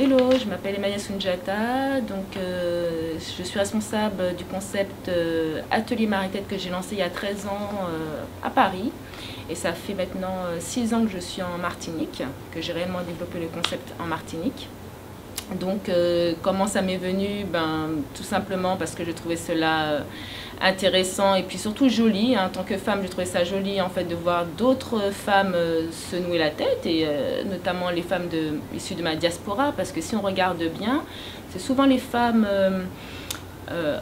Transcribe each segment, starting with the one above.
Hello, je m'appelle Emmanuelle Soundiata, donc je suis responsable du concept Atelier Marie-Tête que j'ai lancé il y a 13 ans à Paris. Et ça fait maintenant 6 ans que je suis en Martinique, que j'ai réellement développé le concept en Martinique. Donc comment ça m'est venu? Tout simplement parce que je trouvais cela intéressant et puis surtout joli. En tant que femme, je trouvais ça joli en fait de voir d'autres femmes se nouer la tête, et notamment les femmes issues de ma diaspora, parce que si on regarde bien, c'est souvent les femmes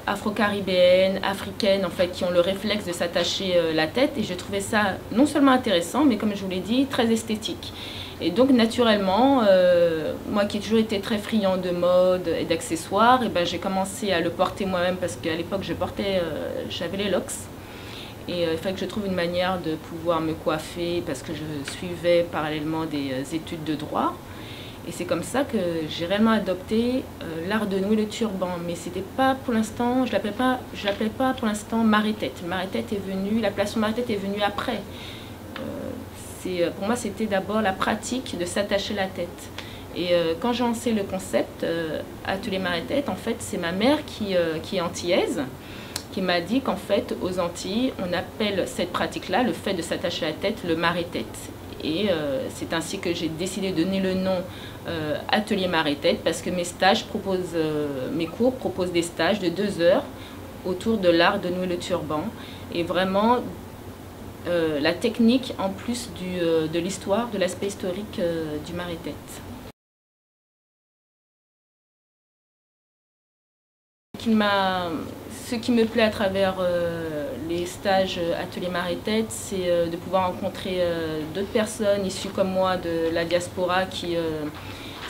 afro-caribéennes, africaines en fait, qui ont le réflexe de s'attacher la tête, et je trouvais ça non seulement intéressant, mais comme je vous l'ai dit, très esthétique. Et donc naturellement, moi qui ai toujours été très friand de mode et d'accessoires, j'ai commencé à le porter moi-même, parce qu'à l'époque j'avais les locks. Et il fallait que je trouve une manière de pouvoir me coiffer, parce que je suivais parallèlement des études de droit. Et c'est comme ça que j'ai réellement adopté l'art de nouer le turban. Mais c'était pas pour l'instant, je l'appelais pas pour l'instant Marie-Tête. Marie-Tête est venue, l'appellation Marie-Tête est venue après. Pour moi, c'était d'abord la pratique de s'attacher la tête. Et quand j'ai lancé le concept Atelier Marie-Tête, en fait, c'est ma mère qui est antillaise, qui m'a dit qu'en fait, aux Antilles, on appelle cette pratique-là, le fait de s'attacher la tête, le Marie-Tête. Et c'est ainsi que j'ai décidé de donner le nom Atelier Marie-Tête, parce que mes cours proposent des stages de 2 heures autour de l'art de nouer le turban. Et vraiment, la technique en plus de l'histoire, de l'aspect historique du Marie-Tête. Ce qui me plaît à travers les stages Atelier Marie-Tête, c'est de pouvoir rencontrer d'autres personnes issues comme moi de la diaspora qui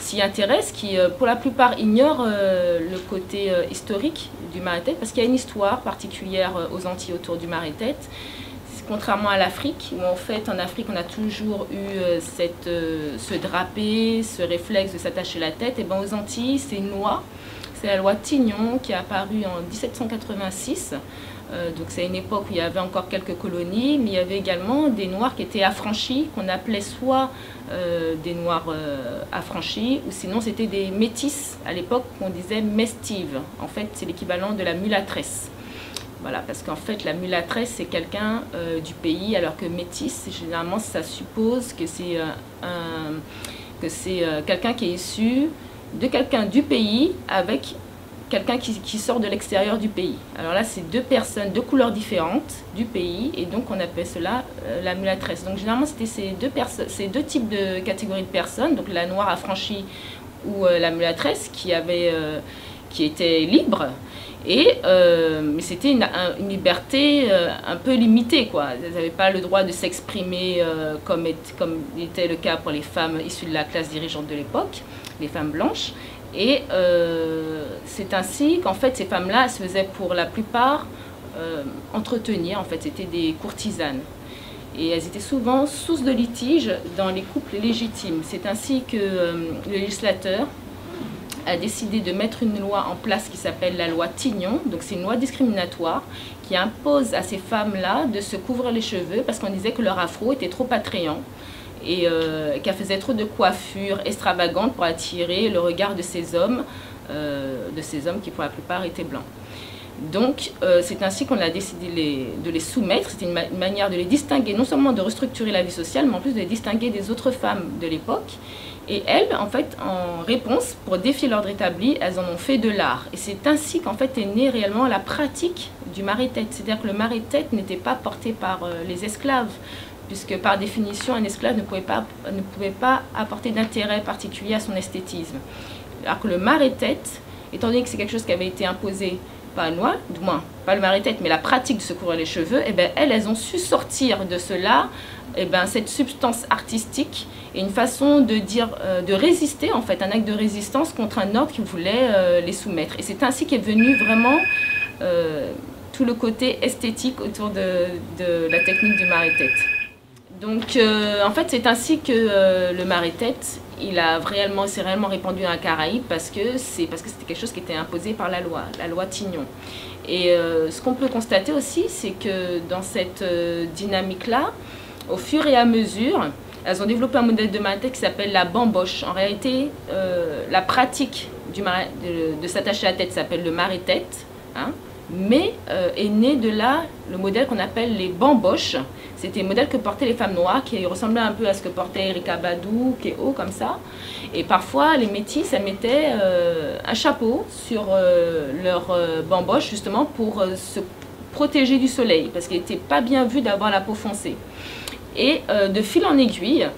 s'y intéressent, qui pour la plupart ignorent le côté historique du Marie-Tête, parce qu'il y a une histoire particulière aux Antilles autour du Marie-Tête. Contrairement à l'Afrique, où en fait en Afrique on a toujours eu ce drapé, ce réflexe de s'attacher la tête, et aux Antilles c'est une loi, c'est la loi Tignon qui est apparue en 1786. Donc c'est une époque où il y avait encore quelques colonies, mais il y avait également des Noirs qui étaient affranchis, qu'on appelait soit des Noirs affranchis, ou sinon c'était des métis à l'époque qu'on disait mestives. En fait c'est l'équivalent de la mulâtresse. Voilà, parce qu'en fait, la mulâtresse, c'est quelqu'un du pays, alors que métis, généralement, ça suppose que c'est quelqu'un qui est issu de quelqu'un du pays avec quelqu'un qui sort de l'extérieur du pays. Alors là, c'est 2 personnes, 2 couleurs différentes du pays, et donc on appelle cela la mulâtresse. Donc généralement, c'était ces deux types de catégories de personnes, donc la noire affranchie ou la mulâtresse qui était libre. Mais c'était une liberté un peu limitée, quoi. Elles n'avaient pas le droit de s'exprimer comme était le cas pour les femmes issues de la classe dirigeante de l'époque, les femmes blanches. Et c'est ainsi qu'en fait ces femmes-là se faisaient pour la plupart entretenir. En fait, c'était des courtisanes. Et elles étaient souvent source de litiges dans les couples légitimes. C'est ainsi que le législateur a décidé de mettre une loi en place qui s'appelle la loi Tignon. Donc c'est une loi discriminatoire qui impose à ces femmes-là de se couvrir les cheveux, parce qu'on disait que leur afro était trop attrayant et qu'elle faisait trop de coiffures extravagantes pour attirer le regard de ces hommes qui pour la plupart étaient blancs. Donc c'est ainsi qu'on a décidé de les soumettre. C'était une manière de les distinguer, non seulement de restructurer la vie sociale, mais en plus de les distinguer des autres femmes de l'époque. Et elles, en fait, en réponse, pour défier l'ordre établi, elles en ont fait de l'art. Et c'est ainsi qu'en fait est née réellement la pratique du Marie-Tête. C'est-à-dire que le Marie-Tête n'était pas porté par les esclaves, puisque par définition, un esclave ne pouvait pas apporter d'intérêt particulier à son esthétisme. Alors que le Marie-Tête, étant donné que c'est quelque chose qui avait été imposé par moi, du moins pas le Marie-Tête, mais la pratique de se couvrir les cheveux, elles ont su sortir de cela cette substance artistique et une façon de dire, de résister, en fait, un acte de résistance contre un ordre qui voulait les soumettre. Et c'est ainsi qu'est venu vraiment tout le côté esthétique autour de la technique du Marie-Tête. Donc en fait c'est ainsi que le Marie-Tête s'est réellement répandu dans la Caraïbe, parce que c'était quelque chose qui était imposé par la loi Tignon. Et ce qu'on peut constater aussi, c'est que dans cette dynamique-là, au fur et à mesure, elles ont développé un modèle de marée-tête qui s'appelle la bamboche. En réalité, la pratique de s'attacher à la tête s'appelle le marée-tête, hein, mais est né de là le modèle qu'on appelle les bamboches. C'était le modèle que portaient les femmes noires, qui ressemblait un peu à ce que portait Erykah Badu, Kéo, comme ça. Et parfois, les métisses, elles mettaient un chapeau sur leur bamboche, justement, pour se protéger du soleil, parce qu'il n'était pas bien vu d'avoir la peau foncée. Et de fil en aiguille,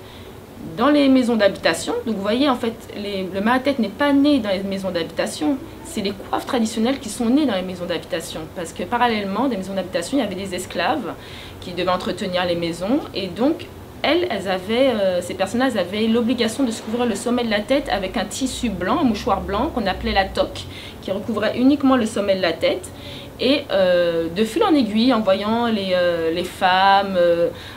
dans les maisons d'habitation, donc vous voyez, en fait, le marée-tête n'est pas né dans les maisons d'habitation, c'est les coiffes traditionnelles qui sont nées dans les maisons d'habitation. Parce que parallèlement, dans les maisons d'habitation, il y avait des esclaves qui devaient entretenir les maisons. Et donc, ces personnes-là avaient l'obligation de se couvrir le sommet de la tête avec un tissu blanc, un mouchoir blanc qu'on appelait la toque, qui recouvrait uniquement le sommet de la tête. Et de fil en aiguille, en voyant les femmes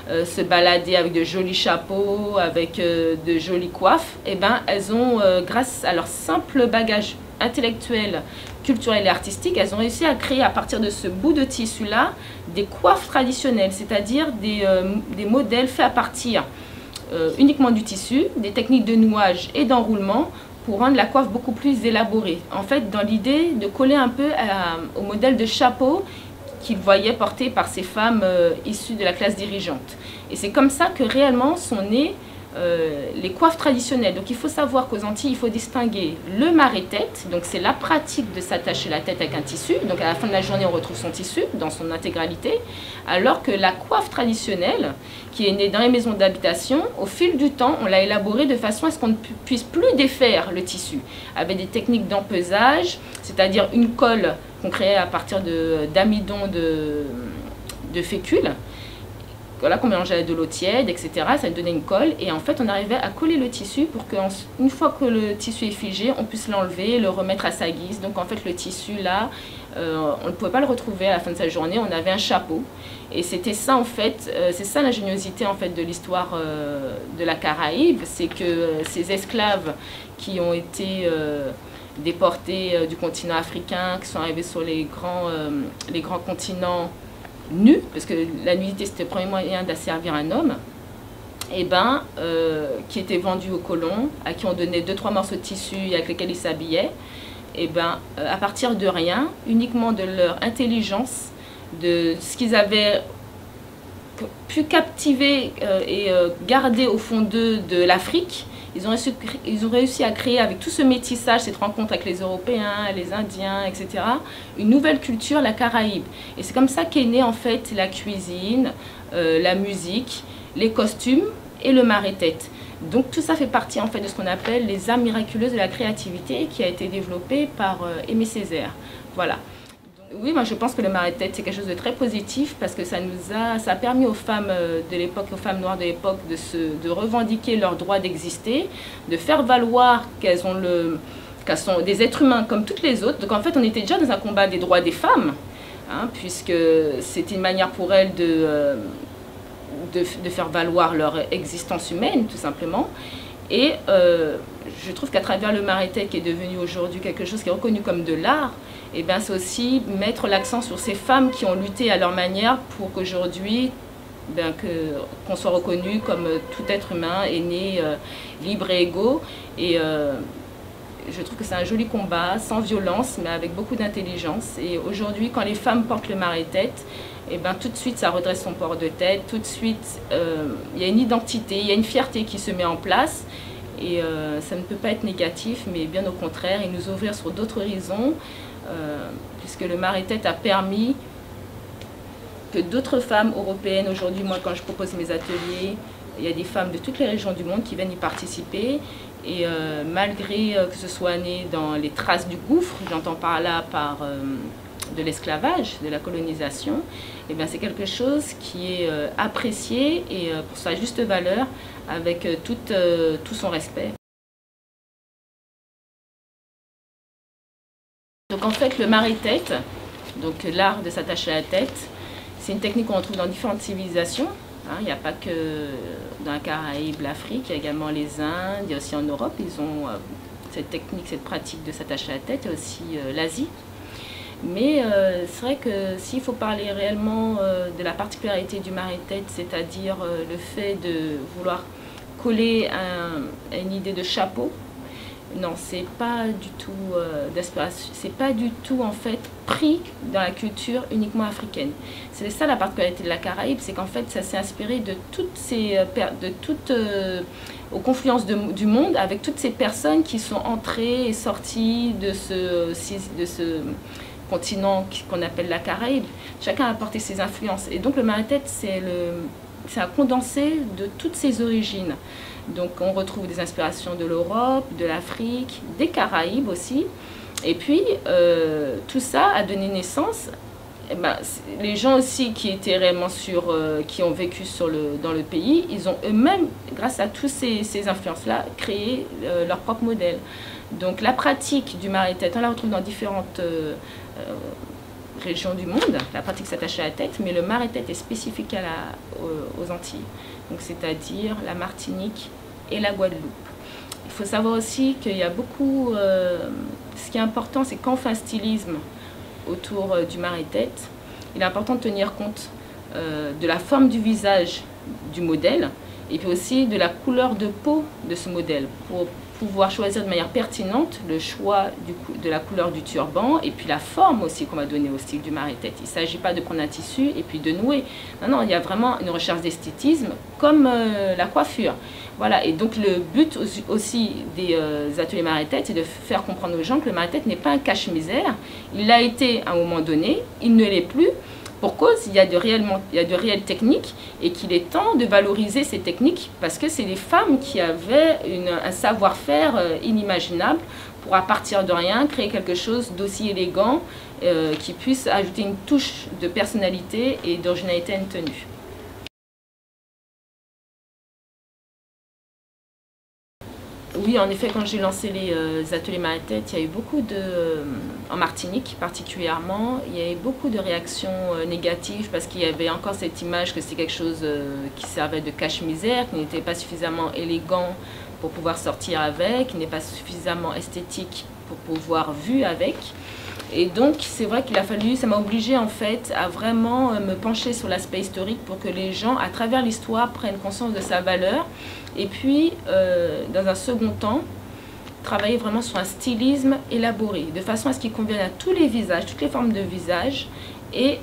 se balader avec de jolis chapeaux, avec de jolies coiffes, eh ben, elles ont, grâce à leur simple bagage intellectuel, culturel et artistique, elles ont réussi à créer à partir de ce bout de tissu-là des coiffes traditionnelles, c'est-à-dire des modèles faits à partir uniquement du tissu, des techniques de nouage et d'enroulement, pour rendre la coiffe beaucoup plus élaborée. En fait, dans l'idée de coller un peu au modèle de chapeau qu'ils voyaient porté par ces femmes issues de la classe dirigeante. Et c'est comme ça que réellement sont nées les coiffes traditionnelles. Donc il faut savoir qu'aux Antilles, il faut distinguer le marée-tête, donc c'est la pratique de s'attacher la tête avec un tissu, donc à la fin de la journée on retrouve son tissu dans son intégralité, alors que la coiffe traditionnelle, qui est née dans les maisons d'habitation, au fil du temps on l'a élaborée de façon à ce qu'on ne puisse plus défaire le tissu, avec des techniques d'empesage, c'est-à-dire une colle qu'on créait à partir d'amidon de fécule, voilà, qu'on mélangeait avec de l'eau tiède, etc. Ça donnait une colle et en fait on arrivait à coller le tissu pour qu'une fois que le tissu est figé, on puisse l'enlever, le remettre à sa guise. Donc en fait le tissu là, on ne pouvait pas le retrouver à la fin de sa journée, on avait un chapeau. Et c'était ça en fait, c'est ça l'ingéniosité en fait de l'histoire de la Caraïbe, c'est que ces esclaves qui ont été déportés du continent africain, qui sont arrivés sur les grands continents, nus, parce que la nudité c'était le premier moyen d'asservir un homme, et ben, qui étaient vendus aux colons, à qui on donnait 2-3 morceaux de tissu avec lesquels ils s'habillaient, et ben, à partir de rien, uniquement de leur intelligence, de ce qu'ils avaient pu captiver et garder au fond d'eux de l'Afrique, ils ont réussi à créer avec tout ce métissage, cette rencontre avec les Européens, les Indiens, etc., une nouvelle culture, la Caraïbe. Et c'est comme ça qu'est née en fait la cuisine, la musique, les costumes et le marée-tête. Donc tout ça fait partie en fait de ce qu'on appelle les arts miraculeuses de la créativité qui a été développé par Aimé Césaire. Voilà. Oui, moi je pense que le marée-tête c'est quelque chose de très positif parce que ça a permis aux femmes de l'époque, aux femmes noires de l'époque de revendiquer leur droit d'exister, de faire valoir qu'elles sont des êtres humains comme toutes les autres. Donc en fait on était déjà dans un combat des droits des femmes, hein, puisque c'était une manière pour elles de faire valoir leur existence humaine tout simplement. Et je trouve qu'à travers le marée-tête qui est devenu aujourd'hui quelque chose qui est reconnu comme de l'art, et bien c'est aussi mettre l'accent sur ces femmes qui ont lutté à leur manière pour qu'aujourd'hui qu'on soit reconnu comme tout être humain est né libre et égaux. Et je trouve que c'est un joli combat, sans violence, mais avec beaucoup d'intelligence. Et aujourd'hui, quand les femmes portent le marée-tête, et ben, tout de suite, ça redresse son port de tête. Tout de suite, il y a une identité, il y a une fierté qui se met en place. Et ça ne peut pas être négatif, mais bien au contraire, et nous ouvrir sur d'autres horizons, puisque le marée-tête a permis que d'autres femmes européennes, aujourd'hui, moi, quand je propose mes ateliers, il y a des femmes de toutes les régions du monde qui viennent y participer. Et malgré que ce soit né dans les traces du gouffre, j'entends par là de l'esclavage, de la colonisation, et bien c'est quelque chose qui est apprécié et pour sa juste valeur, avec tout son respect. Donc en fait le marée-tête, donc l'art de s'attacher à la tête, c'est une technique qu'on retrouve dans différentes civilisations. Hein, il n'y a pas que dans la Caraïbe, l'Afrique, il y a également les Indes, il y a aussi en Europe, ils ont cette technique, cette pratique de s'attacher à la tête, il y a aussi l'Asie. Mais c'est vrai que s'il faut parler réellement de la particularité du marée-tête, c'est-à-dire le fait de vouloir coller à une idée de chapeau. Non, c'est pas du tout d'inspiration, c'est pas du tout en fait pris dans la culture uniquement africaine. C'est ça la particularité de la Caraïbe, c'est qu'en fait ça s'est inspiré de toutes ces aux confluences du monde, avec toutes ces personnes qui sont entrées et sorties de ce continent qu'on appelle la Caraïbe. Chacun a apporté ses influences. Et donc le Maritette, c'est un condensé de toutes ses origines. Donc on retrouve des inspirations de l'Europe, de l'Afrique, des Caraïbes aussi. Et puis tout ça a donné naissance. Les gens aussi qui étaient réellement qui ont vécu dans le pays, ils ont eux-mêmes, grâce à toutes ces influences-là, créé leur propre modèle. Donc la pratique du Maritette, on la retrouve dans différentes régions du monde. La pratique s'attache à la tête, mais le Maritette est spécifique aux Antilles. Donc c'est-à-dire la Martinique et la Guadeloupe. Il faut savoir aussi qu'il y a beaucoup... ce qui est important, c'est quand on fait un stylisme autour du Maritette, il est important de tenir compte de la forme du visage du modèle et puis aussi de la couleur de peau de ce modèle pour pouvoir choisir de manière pertinente le choix de la couleur du turban et puis la forme aussi qu'on va donner au style du Maritette. Il ne s'agit pas de prendre un tissu et puis de nouer. Non, non, il y a vraiment une recherche d'esthétisme comme la coiffure. Voilà, et donc le but aussi des ateliers Maritette, c'est de faire comprendre aux gens que le Maritette n'est pas un cache-misère. Il l'a été à un moment donné, il ne l'est plus. Pour cause, il y a de réelles techniques et qu'il est temps de valoriser ces techniques parce que c'est des femmes qui avaient un savoir-faire inimaginable pour, à partir de rien, créer quelque chose d'aussi élégant qui puisse ajouter une touche de personnalité et d'originalité à une tenue. Oui, en effet, quand j'ai lancé les ateliers Maritette, il y a eu en Martinique particulièrement, il y a eu beaucoup de réactions négatives parce qu'il y avait encore cette image que c'est quelque chose qui servait de cache-misère, qui n'était pas suffisamment élégant pour pouvoir sortir avec, qui n'est pas suffisamment esthétique pour pouvoir vu avec. Et donc, c'est vrai qu'il a fallu, ça m'a obligée en fait à vraiment me pencher sur l'aspect historique pour que les gens, à travers l'histoire, prennent conscience de sa valeur. Et puis, dans un second temps, travailler vraiment sur un stylisme élaboré, de façon à ce qu'il convienne à tous les visages, toutes les formes de visage, et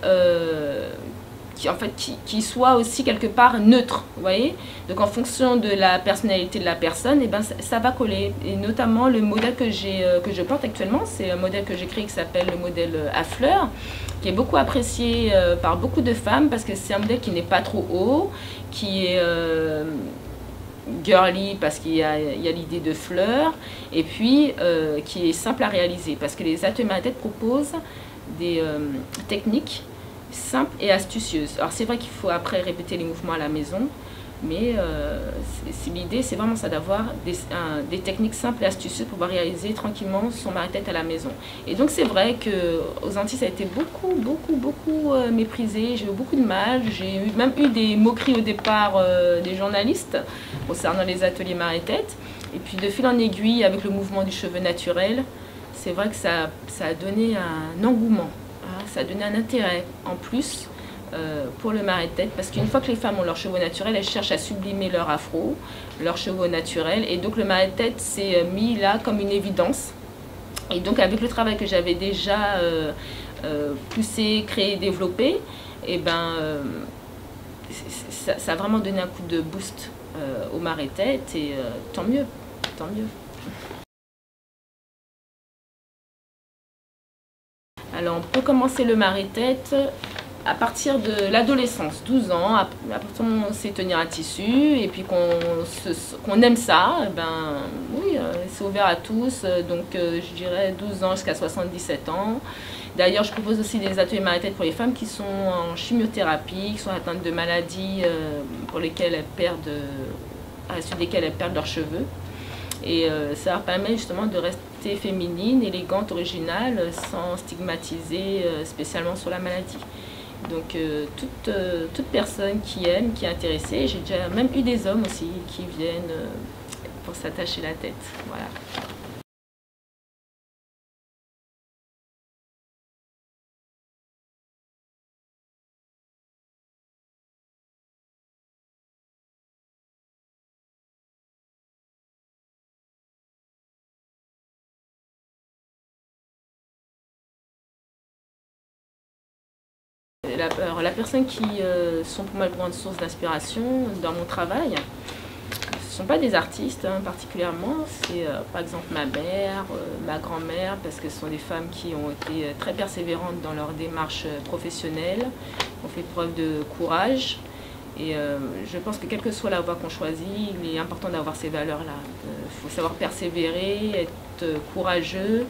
qui soit aussi quelque part neutre, vous voyez. Donc en fonction de la personnalité de la personne, et ben, ça va coller. Et notamment le modèle que je porte actuellement, c'est un modèle que j'ai créé qui s'appelle le modèle à fleurs, qui est beaucoup apprécié par beaucoup de femmes parce que c'est un modèle qui n'est pas trop haut, qui est girly parce qu'il y a l'idée de fleurs, et puis qui est simple à réaliser parce que les ateliers Maritette proposent des techniques simple et astucieuse. Alors c'est vrai qu'il faut après répéter les mouvements à la maison, mais l'idée c'est vraiment ça, d'avoir des techniques simples et astucieuses pour pouvoir réaliser tranquillement son Maritette à la maison. Et donc c'est vrai qu'aux Antilles ça a été beaucoup méprisé, j'ai eu beaucoup de mal, j'ai même eu des moqueries au départ des journalistes concernant les ateliers Maritette. Et puis de fil en aiguille, avec le mouvement du cheveu naturel, c'est vrai que ça a donné un engouement. Ça a donné un intérêt en plus pour le Maritette parce qu'une fois que les femmes ont leurs cheveux naturels, elles cherchent à sublimer leur afro, leurs cheveux naturels, et donc le Maritette s'est mis là comme une évidence. Et donc avec le travail que j'avais déjà poussé, créé, développé, et ben, ça a vraiment donné un coup de boost au Maritette, et tant mieux, tant mieux. Alors, on peut commencer le Maritette à partir de l'adolescence, 12 ans, à partir du moment où on sait tenir un tissu et puis qu'on aime ça, ben oui, c'est ouvert à tous, donc je dirais 12 ans jusqu'à 77 ans. D'ailleurs, je propose aussi des ateliers Maritette pour les femmes qui sont en chimiothérapie, qui sont atteintes de maladies pour lesquelles à la suite desquelles elles perdent leurs cheveux. Et ça leur permet justement de rester féminine, élégante, originale, sans stigmatiser spécialement sur la maladie. Donc toute personne qui aime, qui est intéressée, j'ai déjà même eu des hommes aussi qui viennent pour s'attacher la tête. Voilà. la personne qui sont pour moi de grandes sources d'inspiration dans mon travail, ce ne sont pas des artistes particulièrement, c'est par exemple ma mère, ma grand-mère, parce que ce sont des femmes qui ont été très persévérantes dans leur démarche professionnelle, ont fait preuve de courage. Et je pense que quelle que soit la voie qu'on choisit, il est important d'avoir ces valeurs-là. Il faut savoir persévérer, être courageux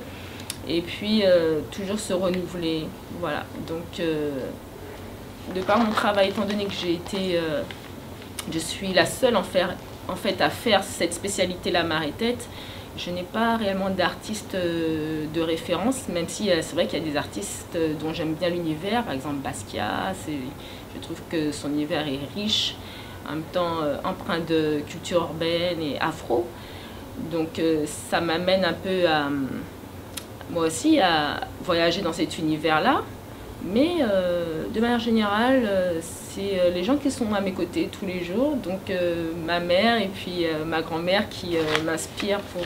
et puis toujours se renouveler. Voilà. Donc, de par mon travail, étant donné que je suis la seule en fait à faire cette spécialité-là marais-tête, je n'ai pas réellement d'artiste de référence, même si c'est vrai qu'il y a des artistes dont j'aime bien l'univers, par exemple Basquiat. Je trouve que son univers est riche, en même temps empreint de culture urbaine et afro. Donc ça m'amène un peu moi aussi à voyager dans cet univers-là. Mais de manière générale, c'est les gens qui sont à mes côtés tous les jours, donc ma mère et puis ma grand-mère qui m'inspirent pour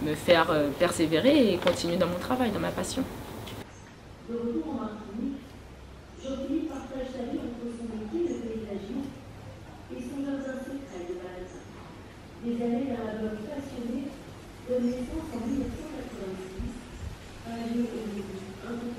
me faire persévérer et continuer dans mon travail, dans ma passion. De retour en Martinique, Jean-Philippe partage sa vie entre son métier de paysagisme et son jardin secret de Valaisan. Des années d'un labeur passionné donne naissance en 1986 à un lieu incontournable